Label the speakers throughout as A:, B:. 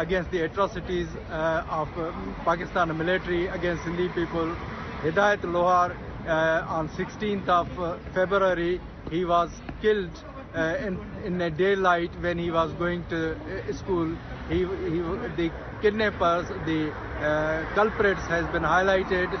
A: against the atrocities of Pakistan military against Sindhi people. Hidayat Lohar on 16th of February, he was killed in a daylight when he was going to school. The kidnappers, the culprits has been highlighted.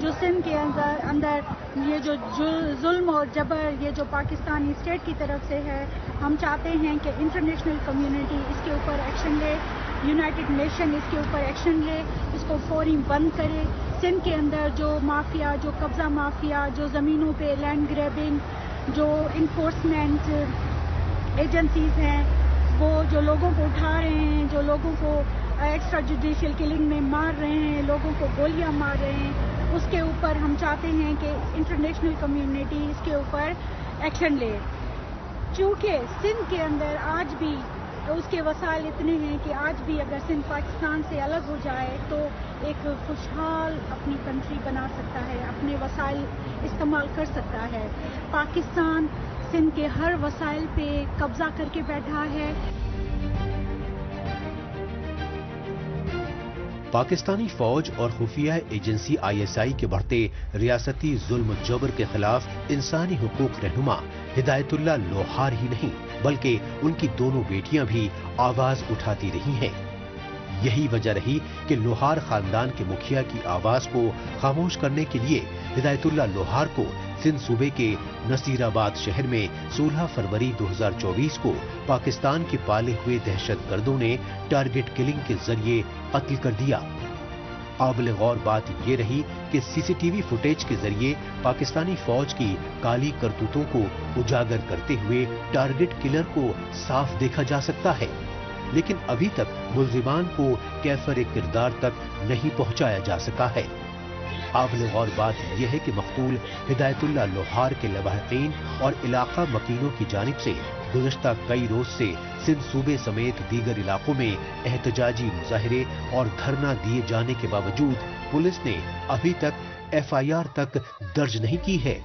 B: جو سندھ کے اندر یہ جو ظلم اور جبر یہ جو Pakistani state کی طرف سے ہے، ہم چاہتے ہیں کہ انٹرنیشنل کمیونٹی اس کے اوپر ایکشن لے، یونائٹڈ نیشن اس کے اوپر ایکشن لے، اس کو فوری بند کرے۔ سندھ کے اندر جو مافیا، جو قبضہ مافیا، جو زمینوں پہ لینڈ گریبنگ، جو انفورسمنٹ ایجنسیز ہیں، وہ جو لوگوں کو اٹھا رہے ہیں، جو لوگوں کو ایکسٹرا جوڈیشل کلنگ میں مار رہے ہیں، لوگوں کو گولیاں مار رہے ہیں، اس کے اوپر ہم چاہتے ہیں کہ انٹرنیشنل کمیونٹی اس کے اوپر ایکشن لے۔ چونکہ سندھ کے اندر آج بھی اس کے وسائل اتنے ہیں کہ آج بھی اگر سندھ پاکستان سے الگ ہو جائے تو ایک خوشحال اپنی کنٹری بنا سکتا ہے، اپنے وسائل استعمال کر سکتا ہے۔ پاکستان سندھ کے ہر وسائل پہ قبضہ کر کے بیٹھا ہے۔
C: پاکستانی فوج اور خفیہ ایجنسی ISI کے بڑھتے ریاستی ظلم و جبر کے خلاف انسانی حقوق رہنما ہدایت اللہ لوہار ہی نہیں بلکہ ان کی دونوں بیٹیاں بھی آواز اٹھاتی رہی ہیں۔ یہی وجہ رہی کہ لوہار خاندان کے مکھیا کی آواز کو خاموش کرنے کے لیے ہدایت اللہ لوہار کو سندھ صوبے کے نصیر آباد شہر میں 16 فروری 2024 کو پاکستان کے پالے ہوئے دہشت گردوں نے ٹارگٹ کلنگ کے ذریعے قتل کر دیا۔ قابل غور بات یہ رہی کہ CCTV فوٹیج کے ذریعے پاکستانی فوج کی کالی کرتوتوں کو اجاگر کرتے ہوئے ٹارگٹ کلر کو صاف دیکھا جا سکتا ہے، لیکن ابھی تک ملزمان کو کیفر کردار تک نہیں پہنچایا جا سکا ہے۔ قابل غور بات یہ ہے کہ مقتول ہدایت اللہ لوہار کے لواحقین اور علاقہ مکینوں کی جانب سے گزشتہ کئی روز سے سندھ صوبے سمیت دیگر علاقوں میں احتجاجی مظاہرے اور دھرنا دیے جانے کے باوجود پولیس نے ابھی تک FIR تک درج نہیں کی ہے۔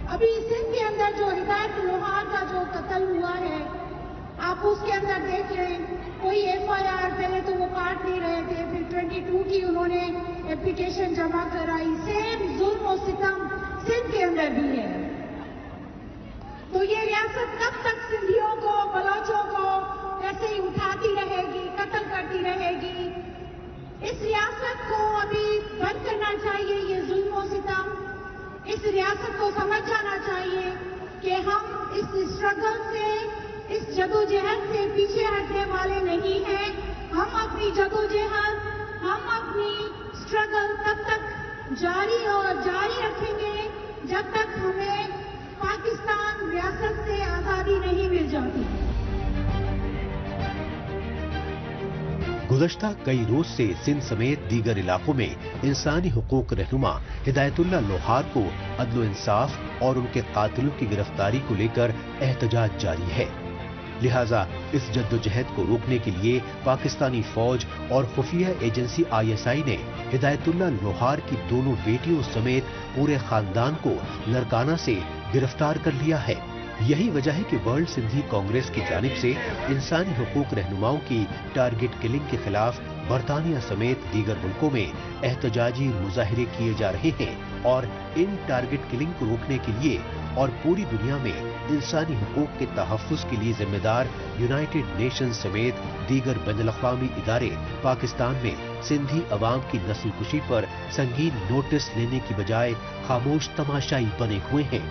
D: ابھی سندھ کے اندر جو ہدایت لوہار کا جو قتل ہوا ہے، آپ اس کے اندر دیکھ لیں، کوئی FIR پہلے تو وہ کاٹ نہیں رہے تھے، پھر 22 کی انہوں نے اپلیکیشن جمع کرائی۔ سیم ظلم و ستم سندھ کے اندر بھی ہے۔ تو یہ ریاست کب تک سندھیوں کو، بلوچوں کو ایسے ہی اٹھاتی رہے گی، قتل کرتی رہے گی؟ اس ریاست کو ابھی بند کرنا چاہیے یہ ظلم و ستم۔ اس ریاست کو سمجھ جانا چاہیے کہ ہم اس اسٹرگل سے، اس جدوجہد سے پیچھے ہٹنے والے نہیں ہیں۔ ہم اپنی جدوجہد، ہم اپنی اسٹرگل تب تک جاری رکھیں گے جب تک ہمیں پاکستان ریاست سے آزادی نہیں مل جاتی۔
C: گزشتہ کئی روز سے سندھ سمیت دیگر علاقوں میں انسانی حقوق رہنما ہدایت اللہ لوہار کو عدل و انصاف اور ان کے قاتلوں کی گرفتاری کو لے کر احتجاج جاری ہے۔ لہٰذا اس جدوجہد کو روکنے کے لیے پاکستانی فوج اور خفیہ ایجنسی ISI نے ہدایت اللہ لوہار کی دونوں بیٹیوں سمیت پورے خاندان کو لڑکانہ سے گرفتار کر لیا ہے۔ یہی وجہ ہے کہ ورلڈ سندھی کانگریس کی جانب سے انسانی حقوق رہنماؤں کی ٹارگٹ کلنگ کے خلاف برطانیہ سمیت دیگر ملکوں میں احتجاجی مظاہرے کیے جا رہے ہیں، اور ان ٹارگٹ کلنگ کو روکنے کے لیے اور پوری دنیا میں انسانی حقوق کے تحفظ کے لیے ذمہ دار یونائٹڈ نیشن سمیت دیگر بین الاقوامی ادارے پاکستان میں سندھی عوام کی نسل کشی پر سنگین نوٹس لینے کی بجائے خاموش تماشائی بنے ہوئے ہیں۔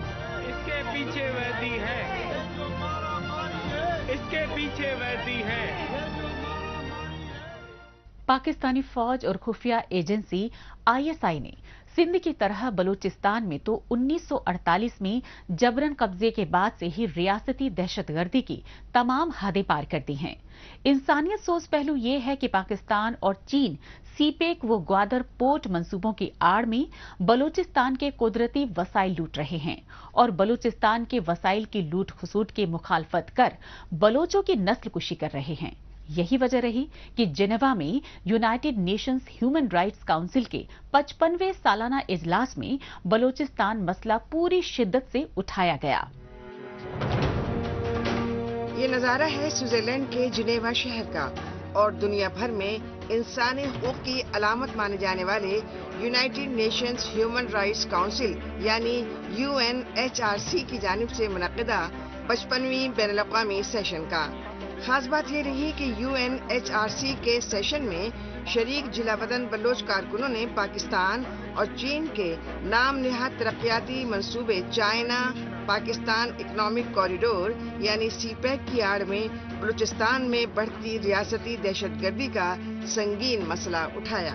E: پاکستانی فوج اور خفیہ ایجنسی ISI نے سندھ کی طرح بلوچستان میں تو 1948 میں جبرن قبضے کے بعد سے ہی ریاستی دہشت گردی کی تمام حدیں پار کر دی ہیں۔ انسانیت سوز پہلو یہ ہے کہ پاکستان اور چین CPEC و گوادر پورٹ منصوبوں کی آڑ میں بلوچستان کے قدرتی وسائل لوٹ رہے ہیں اور بلوچستان کے وسائل کی لوٹ کھسوٹ کی مخالفت کر بلوچوں کی نسل کشی کر رہے ہیں۔ یہی وجہ رہی کہ جنیوا میں United nations human rights council کے 55ویں سالانہ اجلاس میں بلوچستان مسئلہ پوری شدت سے اٹھایا گیا۔
F: یہ نظارہ ہے سوئٹزرلینڈ کے جنیوا شہر کا اور دنیا بھر میں انسانی حقوق کی علامت مانے جانے والے United nations human rights council یعنی UNHRC کی جانب سے منعقدہ 55ویں بین الاقوامی سیشن کا۔ خاص بات یہ رہی کہ UNHRC کے سیشن میں شریک جلا وطن بلوچ کارکنوں نے پاکستان اور چین کے نام نہاد ترقیاتی منصوبے چائنا پاکستان اکنامک کوریڈور یعنی CPEC کی آڑ میں بلوچستان میں بڑھتی ریاستی دہشت گردی کا سنگین مسئلہ اٹھایا۔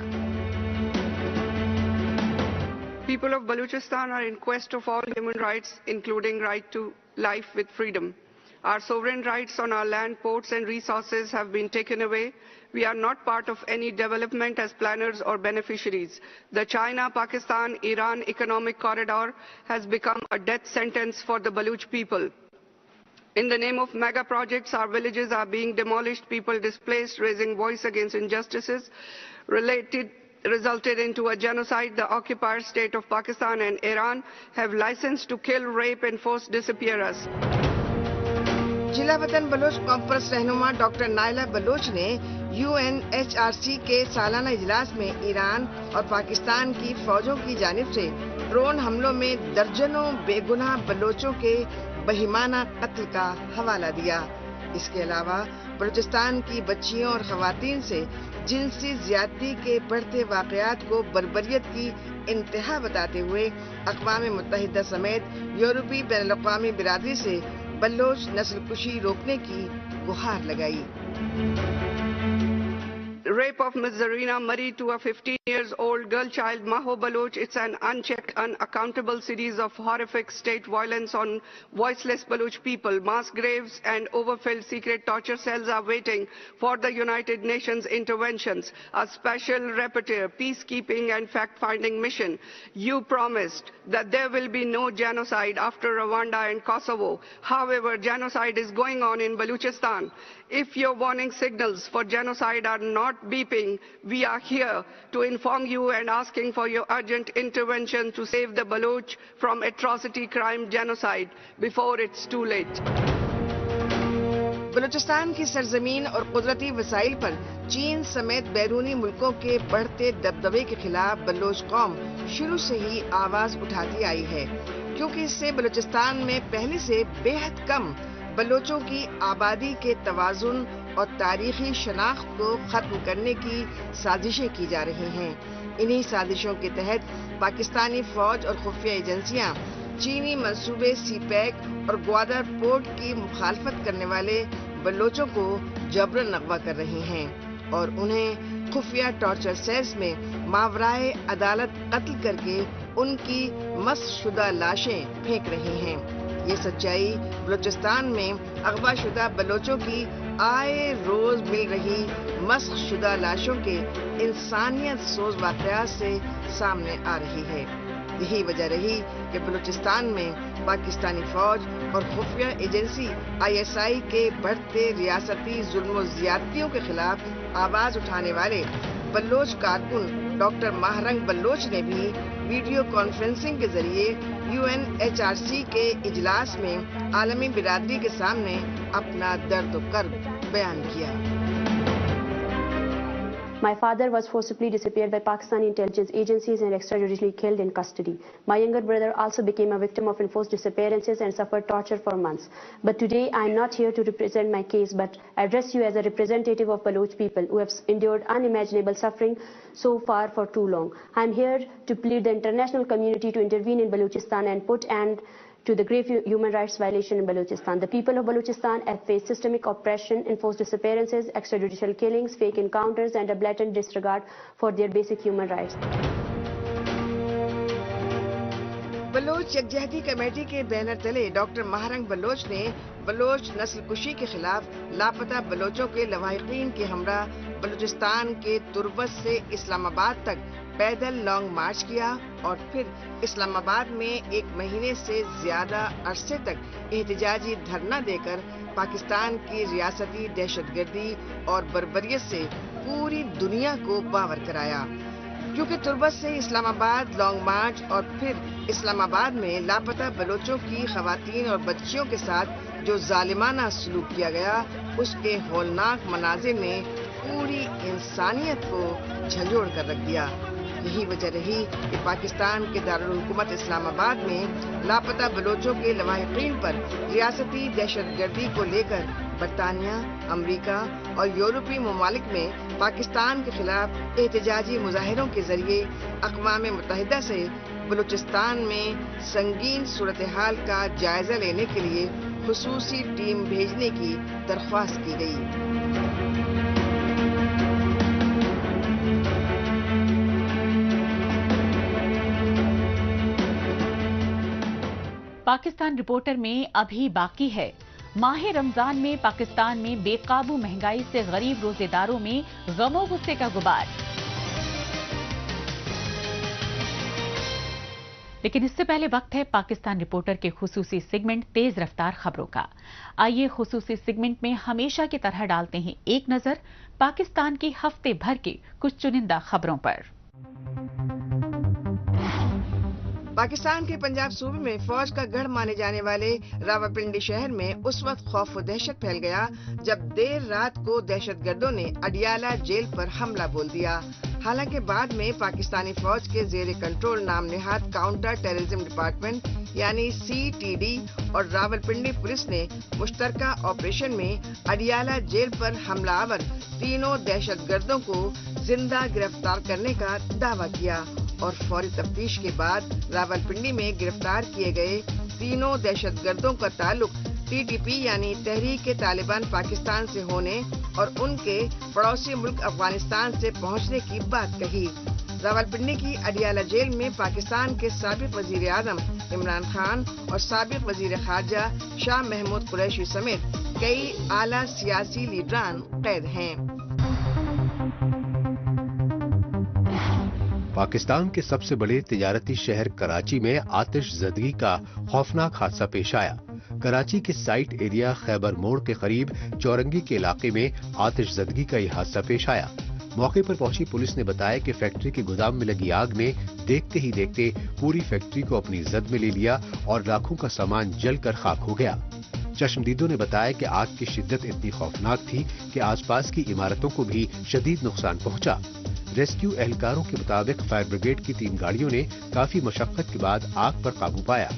G: People of Balochistan are in quest of all human rights, including right to life with freedom. Our sovereign rights on our land, ports and resources have been taken away. We are not part of any development as planners or beneficiaries. The China-Pakistan-Iran economic corridor has become a death sentence for the Baloch people. In the name of mega projects, our villages are being demolished, people displaced, raising voice against injustices resulted into a genocide. The occupied state of Pakistan and Iran have license to kill, rape and force disappear us.
F: جلا وطن Baloch conference رہنما doctor نائلہ بلوچ نے UNHRC کے سالانہ اجلاس میں ایران اور پاکستان کی فوجوں کی جانب سے ڈرون حملوں میں درجنوں بے گناہ بلوچوں کے بہیمانہ قتل کا حوالہ دیا۔ اس کے علاوہ بلوچستان کی بچیوں اور خواتین سے جنسی زیادتی کے بڑھتے واقعات کو بربریت کی انتہا بتاتے ہوئے اقوام متحدہ سمیت یورپی بین الاقوامی برادری سے بلوچ نسل کشی روکنے کی گہار لگائی۔
G: Rape of Ms. Zarina Murray to a 15-year-old girl child, Maho Baloch. It's an unchecked, unaccountable series of horrific state violence on voiceless Baloch people. Mass graves and overfilled secret torture cells are waiting for the United Nations interventions. A special rapporteur, peacekeeping and fact-finding mission. You promised that there will be no genocide after Rwanda and Kosovo. However, genocide is going on in Balochistan. If your warning signals for genocide are not beeping, we are here to inform you and asking for your urgent intervention to save the Baloch from atrocity, crime, genocide before it's too late.
F: Balochistan کی سرزمین اور قدرتی وسائل پر چین سمیت بیرونی ملکوں کے بڑھتے دبدبے کے خلاف بلوچ قوم شروع سے ہی آواز اٹھاتی آئی ہے، کیونکہ اس سے بلوچستان میں پہلے سے بے حد کم بلوچوں کی آبادی کے توازن اور تاریخی شناخت کو ختم کرنے کی سازشیں کی جا رہی ہیں۔ انہی سازشوں کے تحت پاکستانی فوج اور خفیہ ایجنسیاں چینی منصوبے CPEC اور گوادر پورٹ کی مخالفت کرنے والے بلوچوں کو جبراً اغوا کر رہی ہیں اور انہیں خفیہ ٹارچر سیلز میں ماورائے عدالت قتل کر کے ان کی مسخ شدہ لاشیں پھینک رہی ہیں۔ یہ سچائی بلوچستان میں اغوا شدہ بلوچوں کی آئے روز مل رہی مسخ شدہ لاشوں کے انسانیت سوز واقعات سے سامنے آ رہی ہے۔ یہی وجہ رہی کہ بلوچستان میں پاکستانی فوج اور خفیہ ایجنسی ISI کے بڑھتے ریاستی ظلم و زیادتیوں کے خلاف آواز اٹھانے والے بلوچ کارکن ڈاکٹر ماہرنگ بلوچ نے بھی ویڈیو کانفرنسنگ کے ذریعے UNHRC کے اجلاس میں عالمی برادری کے سامنے اپنا درد و کرب بیان کیا۔
H: My father was forcibly disappeared by Pakistani intelligence agencies and extrajudicially killed in custody. My younger brother also became a victim of enforced disappearances and suffered torture for months. But today I am not here to represent my case, but address you as a representative of Baloch people who have endured unimaginable suffering so far for too long. I am here to plead the international community to intervene in Balochistan and put an to the grave human rights violation in Balochistan. The people of Balochistan have faced systemic oppression, enforced disappearances, extrajudicial killings, fake encounters and a blatant disregard for their basic human rights.
F: Baloch یکجہتی committee کے banner تلے doctor ماہرنگ Baloch نے بلوچ نسل کشی کے خلاف لاپتہ بلوچوں کے لواحقین کے ہمراہ بلوچستان کے تربت سے اسلام آباد تک پیدل لانگ مارچ کیا اور پھر اسلام آباد میں 1 مہینے سے زیادہ عرصے تک احتجاجی دھرنا دے کر پاکستان کی ریاستی دہشت گردی اور بربریت سے پوری دنیا کو باور کرایا۔ کیونکہ تربت سے اسلام آباد لانگ مارچ اور پھر اسلام آباد میں لاپتہ بلوچوں کی خواتین اور بچیوں کے ساتھ جو ظالمانہ سلوک کیا گیا، اس کے ہولناک مناظر نے پوری انسانیت کو جھنجھوڑ کر رکھ دیا۔ یہی وجہ رہی کہ پاکستان کے دارالحکومت اسلام آباد میں لاپتہ بلوچوں کے لواحقین پر ریاستی دہشت گردی کو لے کر برطانیہ، امریکہ اور یورپی ممالک میں پاکستان کے خلاف احتجاجی مظاہروں کے ذریعے اقوام متحدہ سے بلوچستان میں سنگین صورتحال کا جائزہ لینے کے لیے خصوصی ٹیم بھیجنے کی درخواست کی گئی۔
E: پاکستان رپورٹر میں ابھی باقی ہے، ماہ رمضان میں پاکستان میں بے قابو مہنگائی سے غریب روزے داروں میں غم و غصے کا غبار۔ لیکن اس سے پہلے وقت ہے پاکستان رپورٹر کے خصوصی سیگمنٹ تیز رفتار خبروں کا۔ آئیے خصوصی سیگمنٹ میں ہمیشہ کی طرح ڈالتے ہیں ایک نظر پاکستان کی ہفتے بھر کی کچھ چنندہ خبروں پر۔
F: پاکستان کے پنجاب صوبے میں فوج کا گڑھ مانے جانے والے راولپنڈی شہر میں اس وقت خوف و دہشت پھیل گیا جب دیر رات کو دہشت گردوں نے اڈیالہ جیل پر حملہ بول دیا۔ حالانکہ بعد میں پاکستانی فوج کے زیر کنٹرول نام نہاد کاؤنٹر ٹیررزم ڈپارٹمنٹ یعنی CTD اور راولپنڈی پولیس نے مشترکہ آپریشن میں اڈیالہ جیل پر حملہ آور تینوں دہشت گردوں کو زندہ گرفتار کرنے کا دعویٰ کیا اور فوری تفتیش کے بعد راولپنڈی میں گرفتار کیے گئے تینوں دہشت گردوں کا تعلق TTP یعنی تحریک طالبان پاکستان سے ہونے اور ان کے پڑوسی ملک افغانستان سے پہنچنے کی بات کہی۔ راولپنڈی کی اڈیالہ جیل میں پاکستان کے سابق وزیر اعظم عمران خان اور سابق وزیر خارجہ شاہ محمود قریشی سمیت کئی اعلیٰ سیاسی لیڈران قید ہیں۔
C: پاکستان کے سب سے بڑے تجارتی شہر کراچی میں آتش زدگی کا خوفناک حادثہ پیش آیا۔ کراچی کے سائٹ ایریا خیبر موڑ کے قریب چورنگی کے علاقے میں آتش زدگی کا یہ حادثہ پیش آیا۔ موقع پر پہنچی پولیس نے بتایا کہ فیکٹری کے گودام میں لگی آگ نے دیکھتے ہی دیکھتے پوری فیکٹری کو اپنی زد میں لے لیا اور لاکھوں کا سامان جل کر خاک ہو گیا۔ چشمدیدوں نے بتایا کہ آگ کی شدت اتنی خوفناک تھی کہ آس پاس کی عمارتوں کو بھی شدید نقصان پہنچا۔ ریسکیو اہلکاروں کے مطابق فائر بریگیڈ کی 3 گاڑیوں نے کافی مشقت کے بعد آگ پر قابو پایا۔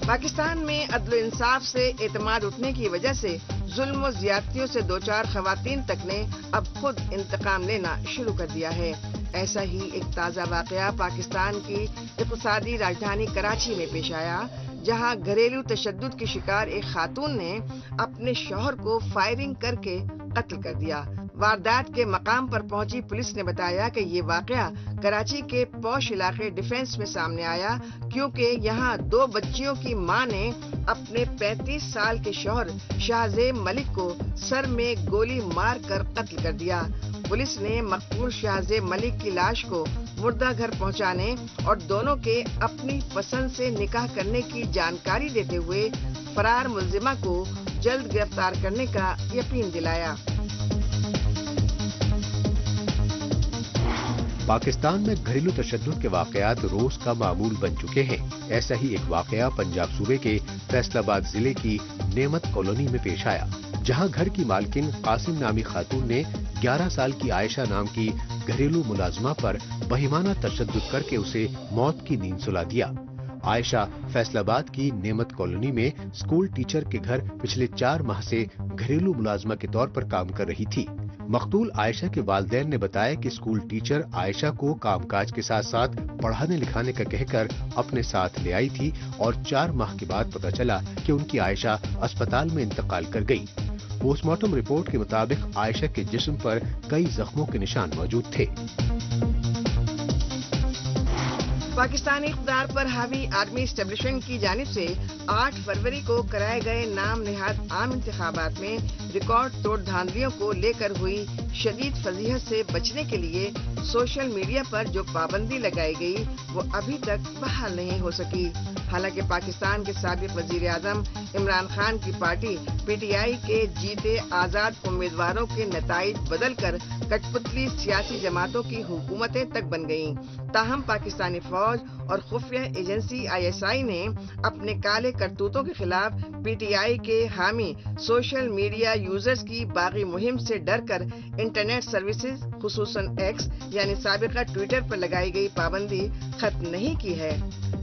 F: پاکستان میں عدل و انصاف سے اعتماد اٹھنے کی وجہ سے ظلم و زیادتیوں سے 2-4 خواتین تک نے اب خود انتقام لینا شروع کر دیا ہے۔ ایسا ہی ایک تازہ واقعہ پاکستان کی اقتصادی راجدھانی کراچی میں پیش آیا، جہاں گھریلو تشدد کی شکار ایک خاتون نے اپنے شوہر کو فائرنگ کر کے قتل کر دیا۔ واردات کے مقام پر پہنچی پولیس نے بتایا کہ یہ واقعہ کراچی کے پوش علاقے ڈیفنس میں سامنے آیا، کیونکہ یہاں 2 بچیوں کی ماں نے اپنے 35 سال کے شوہر شاہزیب ملک کو سر میں گولی مار کر قتل کر دیا۔ پولیس نے مقتول شاہزیب ملک کی لاش کو مردہ گھر پہنچانے اور دونوں کے اپنی پسند سے نکاح کرنے کی جانکاری دیتے ہوئے فرار ملزمہ کو جلد گرفتار کرنے کا یقین دلایا۔
C: پاکستان میں گھریلو تشدد کے واقعات روز کا معمول بن چکے ہیں۔ ایسا ہی ایک واقعہ پنجاب صوبے کے فیصل آباد ضلع کی نعمت کالونی میں پیش آیا، جہاں گھر کی مالکن قاسم نامی خاتون نے 11 سال کی عائشہ نام کی گھریلو ملازمہ پر بہیمانہ تشدد کر کے اسے موت کی نیند سلا دیا۔ عائشہ فیصل آباد کی نعمت کالونی میں اسکول ٹیچر کے گھر پچھلے 4 ماہ سے گھریلو ملازمہ کے طور پر کام کر رہی تھی۔ مقتول عائشہ کے والدین نے بتایا کہ اسکول ٹیچر عائشہ کو کام کاج کے ساتھ ساتھ پڑھانے لکھانے کا کہہ کر اپنے ساتھ لے آئی تھی اور 4 ماہ کے بعد پتہ چلا کہ ان کی عائشہ اسپتال میں انتقال کر گئی۔ پوسٹ مارٹم رپورٹ کے مطابق عائشہ کے جسم پر کئی زخموں کے نشان موجود تھے۔
F: پاکستانی اقتدار پر حاوی آرمی اسٹیبلشمنٹ کی جانب سے 8 فروری کو کرائے گئے نام نہاد عام انتخابات میں ریکارڈ توڑ دھاندلیوں کو لے کر ہوئی شدید فضیحت سے بچنے کے لیے سوشل میڈیا پر جو پابندی لگائی گئی وہ ابھی تک بحال نہیں ہو سکی۔ حالانکہ پاکستان کے سابق وزیر اعظم عمران خان کی پارٹی PTI کے جیتے آزاد امیدواروں کے نتائج بدل کر کٹ پتلی سیاسی جماعتوں کی حکومتیں تک بن گئیں، تاہم پاکستانی فوج اور خفیہ ایجنسی ISI نے اپنے کالے کرتوتوں کے خلاف PTI کے حامی سوشل میڈیا یوزرز کی باغی مہم سے ڈر کر انٹرنیٹ سروسز خصوصاً ایکس یعنی سابقہ ٹویٹر پر لگائی گئی پابندی ختم نہیں کی ہے۔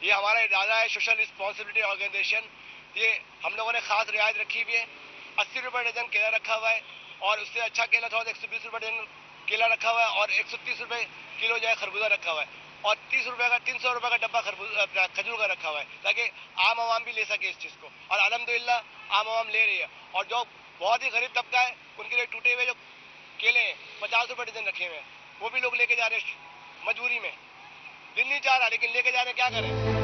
I: یہ ہمارا ادارہ ہے سوشل رسپانسبلٹی آرگنائزیشن. یہ ہم لوگوں نے خاص رعایت رکھی ہوئی ہے. 80 روپے ڈزن کیلا رکھا ہوا ہے اور اس سے اچھا کیلا تھا 120 روپے ڈزن کیلا رکھا ہوا ہے اور 130 روپے کلو جو ہے خربوزہ رکھا ہوا ہے اور 300 روپے کا ڈبہ کھجور کا رکھا ہوا ہے تاکہ عام عوام بھی لے سکے اس چیز کو. اور الحمدللہ عام عوام لے رہی ہے. اور جو بہت ہی غریب طبقہ ہے ان کے لیے ٹوٹے ہوئے جو کیلے ہیں 50 روپے ڈزن رکھے ہوئے ہیں وہ بھی لوگ لے کے جا رہے ہیں مجبوری میں. دل نہیں چاہ رہا لیکن لے کے جا رہے ہیں, کیا کریں.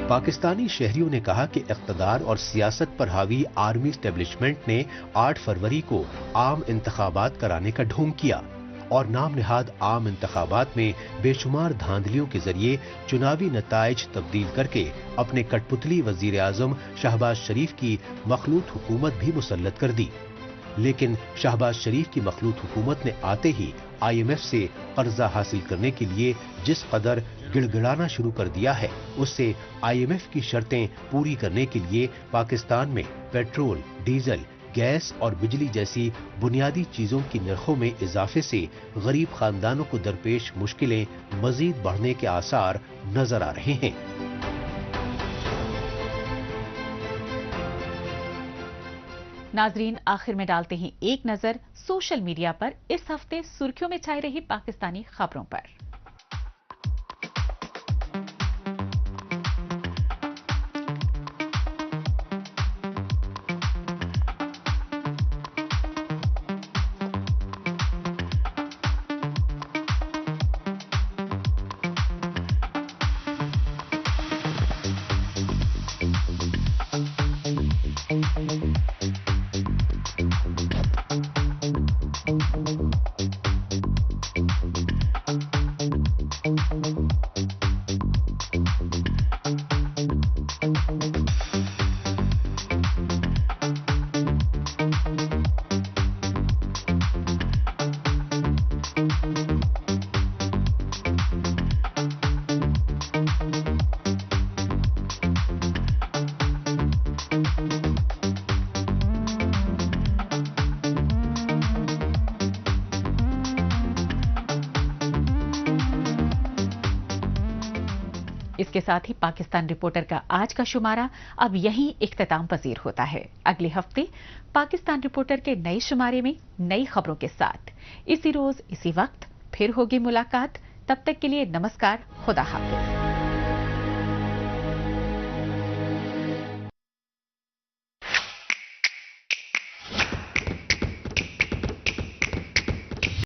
C: پاکستانی شہریوں نے کہا کہ اقتدار اور سیاست پر حاوی آرمی اسٹیبلشمنٹ نے 8 فروری کو عام انتخابات کرانے کا ڈھونگ کیا اور نام نہاد عام انتخابات میں بے شمار دھاندلیوں کے ذریعے چناوی نتائج تبدیل کر کے اپنے کٹ پتلی وزیر اعظم شہباز شریف کی مخلوط حکومت بھی مسلط کر دی. لیکن شہباز شریف کی مخلوط حکومت نے آتے ہی IMF سے قرضہ حاصل کرنے کے لیے جس قدر گڑگڑانا شروع کر دیا ہے اس سے IMF کی شرطیں پوری کرنے کے لیے پاکستان میں پیٹرول, ڈیزل, گیس اور بجلی جیسی بنیادی چیزوں کی نرخوں میں اضافے سے غریب خاندانوں کو درپیش مشکلیں مزید بڑھنے کے آثار نظر آ رہے ہیں.
E: ناظرین, آخر میں ڈالتے ہیں ایک نظر سوشل میڈیا پر اس ہفتے سرخیوں میں چھائی رہی پاکستانی خبروں پر. اس کے ساتھ ہی پاکستان رپورٹر کا آج کا شمارہ اب یہیں اختتام پذیر ہوتا ہے. اگلے ہفتے پاکستان رپورٹر کے نئے شمارے میں نئی خبروں کے ساتھ اسی روز اسی وقت پھر ہوگی ملاقات. تب تک کے لیے نمسکار, خدا حافظ.